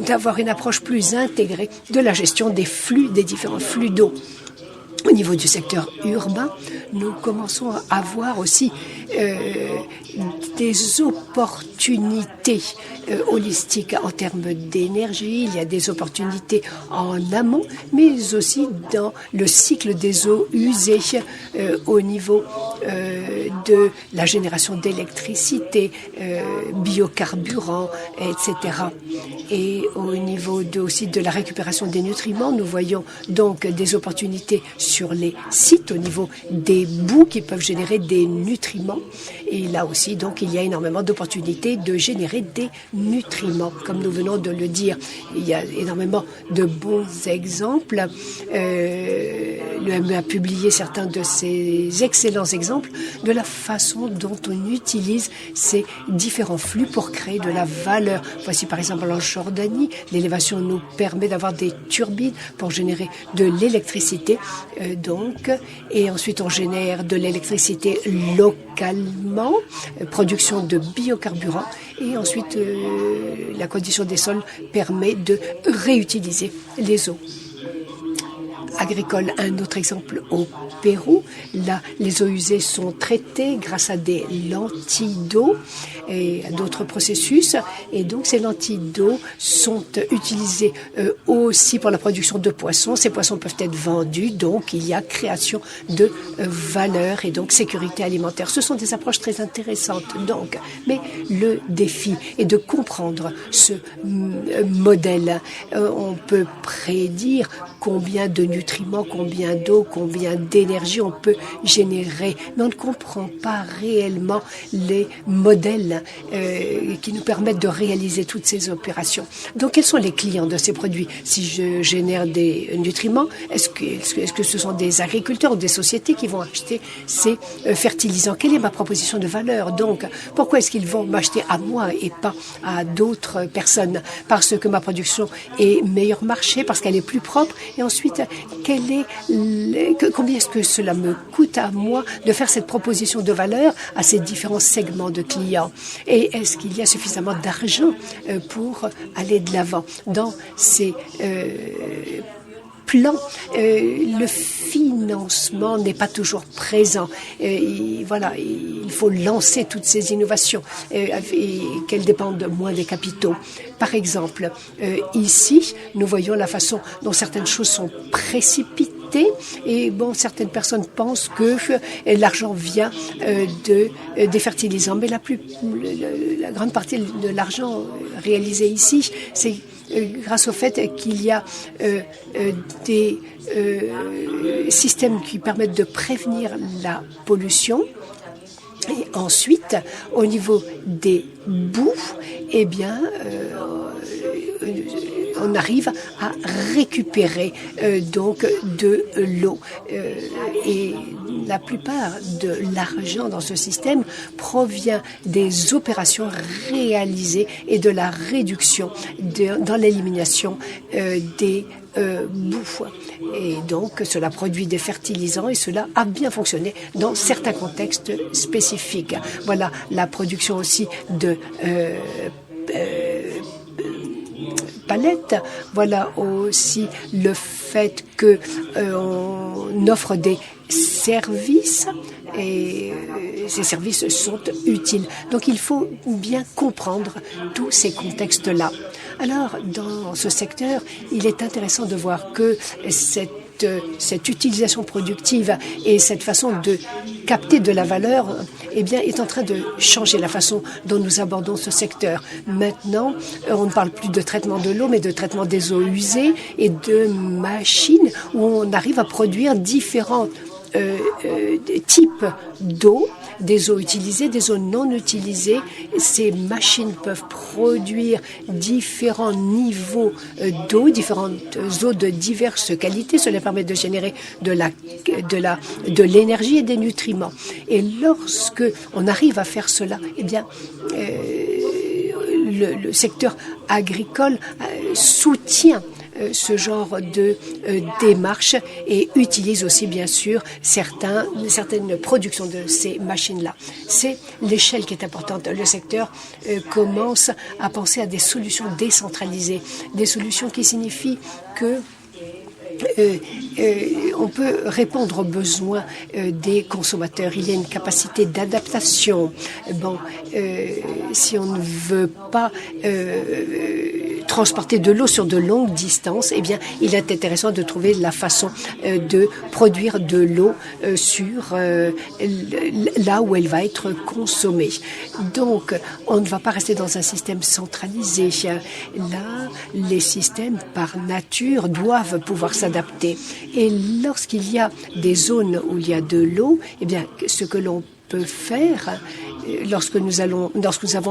d'avoir une approche plus intégrée de la gestion des flux, des différents flux d'eau. Au niveau du secteur urbain, nous commençons à avoir aussi des opportunités holistiques en termes d'énergie. Il y a des opportunités en amont, mais aussi dans le cycle des eaux usées au niveau de la génération d'électricité, biocarburants, etc. Et au niveau aussi de la récupération des nutriments, nous voyons donc des opportunités sur les sites au niveau des boues qui peuvent générer des nutriments. Et là aussi, donc, il y a énormément d'opportunités de générer des nutriments, comme nous venons de le dire. Il y a énormément de bons exemples. L'OME a publié certains de ces excellents exemples de la façon dont on utilise ces différents flux pour créer de la valeur. Voici par exemple en Jordanie, l'élévation nous permet d'avoir des turbines pour générer de l'électricité. Et ensuite on génère de l'électricité localement, production de biocarburants, et ensuite la condition des sols permet de réutiliser les eaux agricoles. Un autre exemple au Pérou, là les eaux usées sont traitées grâce à des lentilles d'eau et à d'autres processus, et donc ces lentilles d'eau sont utilisées aussi pour la production de poissons. Ces poissons peuvent être vendus, donc il y a création de valeur et donc sécurité alimentaire. Ce sont des approches très intéressantes, donc, mais le défi est de comprendre ce modèle. On peut prédire combien de nutriments, combien d'eau, combien d'énergie on peut générer, mais on ne comprend pas réellement les modèles qui nous permettent de réaliser toutes ces opérations. Donc, quels sont les clients de ces produits? Si je génère des nutriments, est-ce que ce sont des agriculteurs ou des sociétés qui vont acheter ces fertilisants? Quelle est ma proposition de valeur? Donc, pourquoi est-ce qu'ils vont m'acheter à moi et pas à d'autres personnes? Parce que ma production est meilleur marché, parce qu'elle est plus propre. Et ensuite, combien est-ce que cela me coûte à moi de faire cette proposition de valeur à ces différents segments de clients? Et est-ce qu'il y a suffisamment d'argent pour aller de l'avant dans ces plans? Le financement n'est pas toujours présent. Voilà, il faut lancer toutes ces innovations et qu'elles dépendent moins des capitaux. Par exemple, ici, nous voyons la façon dont certaines choses sont précipitées. Et bon, certaines personnes pensent que l'argent vient des fertilisants, mais la grande partie de l'argent réalisé ici, c'est grâce au fait qu'il y a des systèmes qui permettent de prévenir la pollution. Et ensuite, au niveau des boues, eh bien, on arrive à récupérer donc de l'eau. Et la plupart de l'argent dans ce système provient des opérations réalisées et de la réduction dans l'élimination des boue. Et donc, cela produit des fertilisants et cela a bien fonctionné dans certains contextes spécifiques. Voilà la production aussi de palettes. Voilà aussi le fait que on offre des services et ces services sont utiles. Donc il faut bien comprendre tous ces contextes-là. Alors, dans ce secteur, il est intéressant de voir que cette utilisation productive et cette façon de capter de la valeur, eh bien, est en train de changer la façon dont nous abordons ce secteur. Maintenant, on ne parle plus de traitement de l'eau, mais de traitement des eaux usées et de machines où on arrive à produire différents types d'eau, des eaux utilisées, des eaux non utilisées. Ces machines peuvent produire différents niveaux d'eau, différentes eaux de diverses qualités. Cela permet de générer de l'énergie et des nutriments. Et lorsque on arrive à faire cela, eh bien, le secteur agricole soutient ce genre de démarche et utilise aussi bien sûr certaines productions de ces machines-là. C'est l'échelle qui est importante. Le secteur commence à penser à des solutions décentralisées, des solutions qui signifient que on peut répondre aux besoins des consommateurs. Il y a une capacité d'adaptation. Bon, si on ne veut pas transporter de l'eau sur de longues distances, eh bien, il est intéressant de trouver la façon de produire de l'eau sur là où elle va être consommée. Donc, on ne va pas rester dans un système centralisé. Là, les systèmes, par nature, doivent pouvoir s'adapter. Et lorsqu'il y a des zones où il y a de l'eau, eh bien, ce que l'on peut faire, lorsque nous avons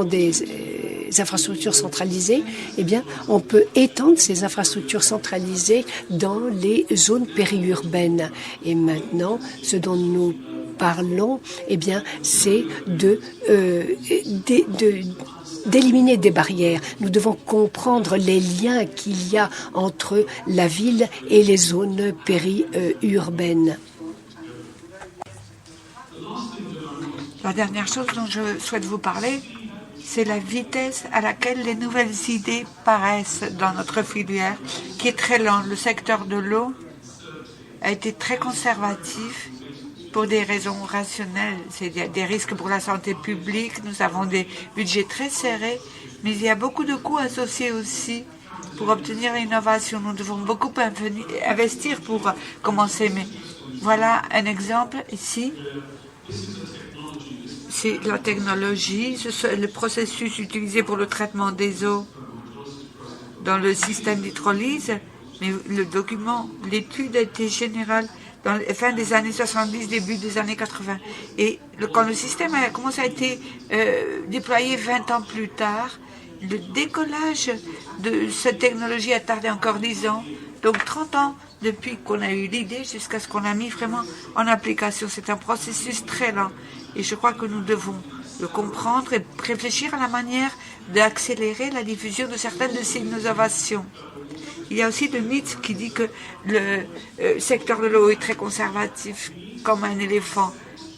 des infrastructures centralisées, eh bien, on peut étendre ces infrastructures centralisées dans les zones périurbaines. Et maintenant, ce dont nous parlons, eh bien, c'est d'éliminer des barrières. Nous devons comprendre les liens qu'il y a entre la ville et les zones périurbaines. La dernière chose dont je souhaite vous parler, c'est la vitesse à laquelle les nouvelles idées paraissent dans notre filière, qui est très lente. Le secteur de l'eau a été très conservatif pour des raisons rationnelles. C'est des risques pour la santé publique, nous avons des budgets très serrés, mais il y a beaucoup de coûts associés aussi pour obtenir l'innovation. Nous devons beaucoup investir pour commencer, mais voilà un exemple ici. C'est la technologie, le processus utilisé pour le traitement des eaux dans le système d'hydrolyse, mais le document, l'étude a été générale dans la fin des années 70, début des années 80. Et quand le système a commencé à être déployé 20 ans plus tard, le décollage de cette technologie a tardé encore 10 ans. Donc 30 ans depuis qu'on a eu l'idée jusqu'à ce qu'on a mis vraiment en application. C'est un processus très lent. Et je crois que nous devons le comprendre et réfléchir à la manière d'accélérer la diffusion de certaines de ces innovations. Il y a aussi le mythe qui dit que le secteur de l'eau est très conservatif, comme un éléphant.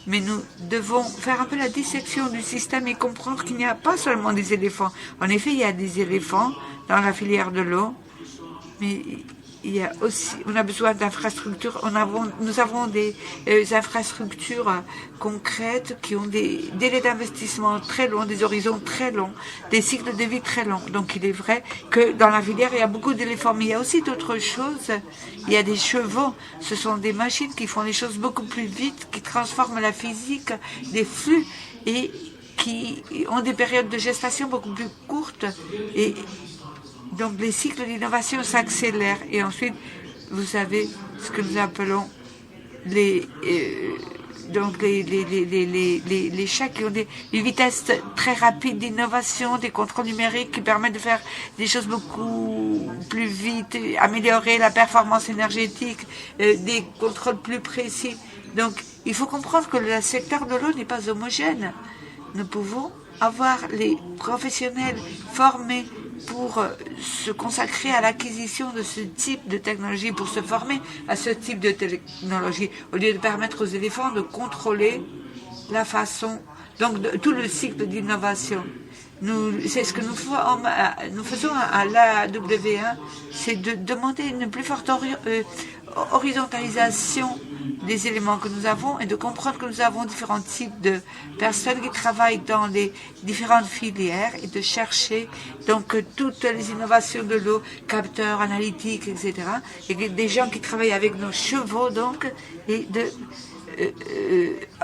Mais nous devons faire un peu la dissection du système et comprendre qu'il n'y a pas seulement des éléphants. En effet, il y a des éléphants dans la filière de l'eau, mais il y a aussi, on a besoin d'infrastructures. Nous avons des infrastructures concrètes qui ont des délais d'investissement très longs, des horizons très longs, des cycles de vie très longs. Donc il est vrai que dans la filière, il y a beaucoup d'éléphants, mais il y a aussi d'autres choses. Il y a des chevaux. Ce sont des machines qui font les choses beaucoup plus vite, qui transforment la physique des flux et qui ont des périodes de gestation beaucoup plus courtes. Et donc les cycles d'innovation s'accélèrent et ensuite vous avez ce que nous appelons donc les chats qui ont des vitesses très rapides d'innovation, des contrôles numériques qui permettent de faire des choses beaucoup plus vite, améliorer la performance énergétique, des contrôles plus précis. Donc, il faut comprendre que le secteur de l'eau n'est pas homogène. Nous pouvons avoir les professionnels formés pour se consacrer à l'acquisition de ce type de technologie, pour se former à ce type de technologie, au lieu de permettre aux éléphants de contrôler la façon, donc tout le cycle d'innovation. C'est ce que nous faisons à l'AW1, c'est de demander une plus forte horizontalisation des éléments que nous avons et de comprendre que nous avons différents types de personnes qui travaillent dans les différentes filières et de chercher donc toutes les innovations de l'eau, capteurs, analytiques, etc. Et des gens qui travaillent avec nos chevaux donc et de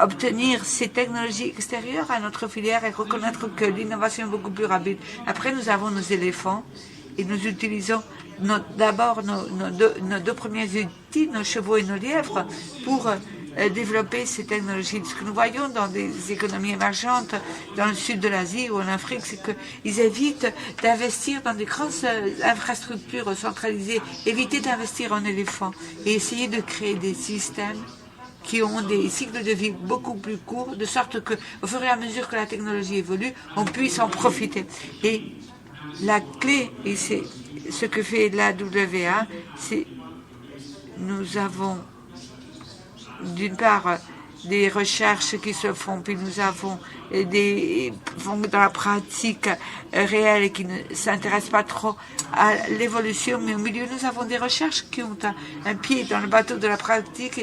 obtenir ces technologies extérieures à notre filière et reconnaître que l'innovation est beaucoup plus rapide. Après, nous avons nos éléphants et nous utilisons d'abord nos deux premiers outils, nos chevaux et nos lièvres, pour développer ces technologies. Ce que nous voyons dans des économies émergentes, dans le sud de l'Asie ou en Afrique, c'est qu'ils évitent d'investir dans des grandes infrastructures centralisées, éviter d'investir en éléphants et essayer de créer des systèmes qui ont des cycles de vie beaucoup plus courts, de sorte que, au fur et à mesure que la technologie évolue, on puisse en profiter. Et la clé, et c'est ce que fait l'AWA, c'est nous avons d'une part des recherches qui se font, puis nous avons dans la pratique réelle et qui ne s'intéressent pas trop à l'évolution, mais au milieu nous avons des recherches qui ont un pied dans le bateau de la pratique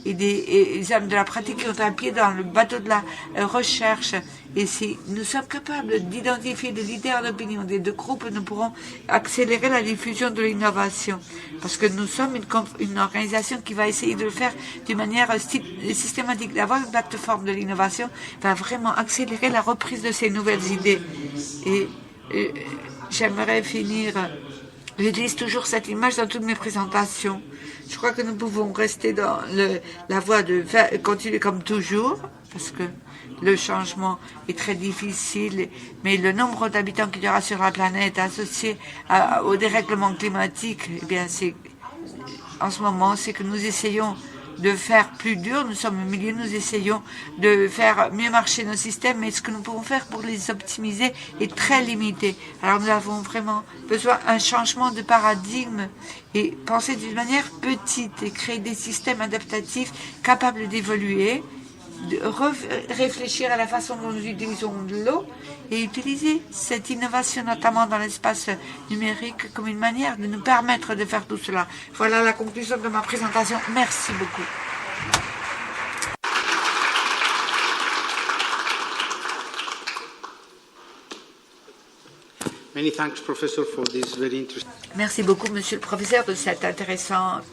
et des hommes de la pratique qui ont un pied dans le bateau de la recherche. Et si nous sommes capables d'identifier des leaders d'opinion des deux groupes, nous pourrons accélérer la diffusion de l'innovation. Parce que nous sommes une organisation qui va essayer de le faire d'une manière systématique. D'avoir une plateforme de l'innovation va vraiment accélérer la reprise de ces nouvelles idées. Et j'aimerais finir. J'utilise toujours cette image dans toutes mes présentations. Je crois que nous pouvons rester dans la voie de continuer comme toujours, parce que le changement est très difficile, mais le nombre d'habitants qu'il y aura sur la planète associé au dérèglement climatique, eh bien, en ce moment, c'est que nous essayons de faire plus dur, nous sommes au milieu, nous essayons de faire mieux marcher nos systèmes, mais ce que nous pouvons faire pour les optimiser est très limité. Alors nous avons vraiment besoin d'un changement de paradigme et penser d'une manière petite et créer des systèmes adaptatifs capables d'évoluer, de réfléchir à la façon dont nous utilisons l'eau et utiliser cette innovation notamment dans l'espace numérique comme une manière de nous permettre de faire tout cela. Voilà la conclusion de ma présentation. Merci beaucoup. Many thanks, Professor, for this very interesting. Merci beaucoup, Monsieur le Professeur, de cette intéressante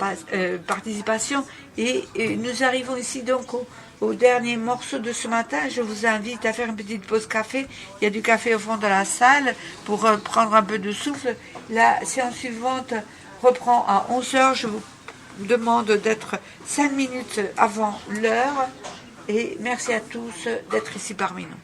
participation. Et nous arrivons ici donc au dernier morceau de ce matin. Je vous invite à faire une petite pause café. Il y a du café au fond de la salle pour prendre un peu de souffle. La séance suivante reprend à 11h. Je vous demande d'être 5 minutes avant l'heure. Et merci à tous d'être ici parmi nous.